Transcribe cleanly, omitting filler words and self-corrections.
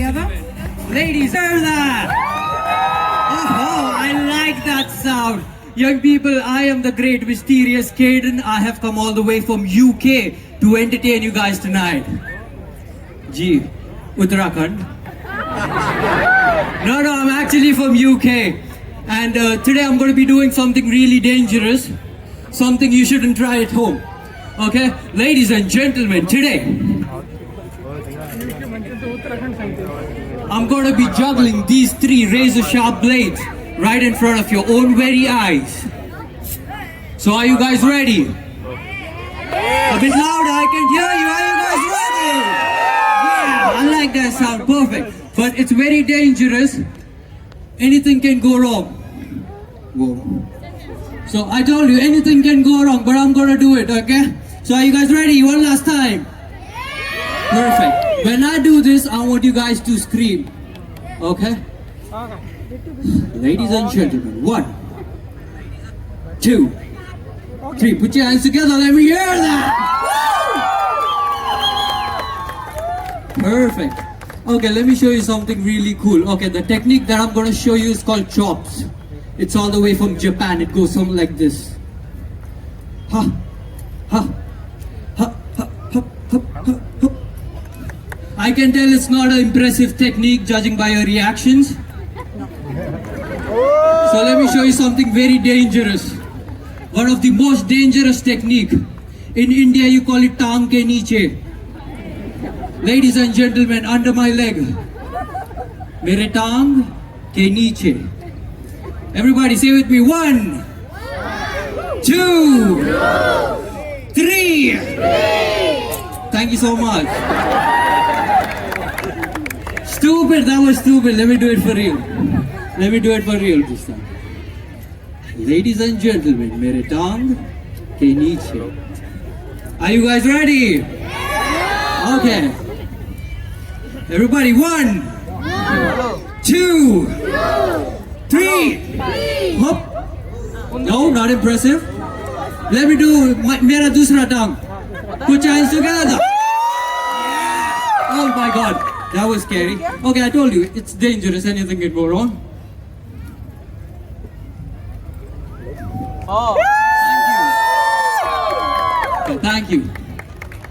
together. Ladies, hear that? Oh, I like that sound. Young people, I am the great mysterious Caden. I have come all the way from UK to entertain you guys tonight. Gee, Uttarakhand. No, I'm actually from UK. And today I'm going to be doing something really dangerous. Something you shouldn't try at home. Okay? Ladies and gentlemen, today I'm going to be juggling these 3 razor sharp blades right in front of your own very eyes. So are you guys ready? A bit louder, I can hear you. Are you guys ready? Yeah, I like that sound. Perfect. But it's very dangerous. Anything can go wrong. Whoa. So I told you, anything can go wrong, but I'm gonna do it, okay? So are you guys ready? One last time. Perfect. When I do this, I want you guys to scream. Okay? Ladies and gentlemen, 1, 2, 3. Put your hands together, let me hear that! Woo! Perfect. Okay, let me show you something really cool. Okay, the technique that I'm gonna show you is called chops. It's all the way from Japan. It goes something like this. Ha, ha, ha, ha, ha, ha, ha, ha. I can tell it's not an impressive technique judging by your reactions. So let me show you something very dangerous. One of the most dangerous technique. In India you call it tang ke niche. Ladies and gentlemen, under my leg. Mere tang ke niche. Everybody say with me. 1, 2, 3. Thank you so much. Stupid, that was stupid. Let me do it for real. Let me do it for real this time. Ladies and gentlemen, mere tang ke niche. Are you guys ready? Okay. Everybody, 1, 2, 3. Hop. No, not impressive. Let me do mera dusra tang. Put your hands together. Oh my God, that was scary. Okay, I told you, it's dangerous. Anything can go wrong. Oh. Thank you. Okay, thank you.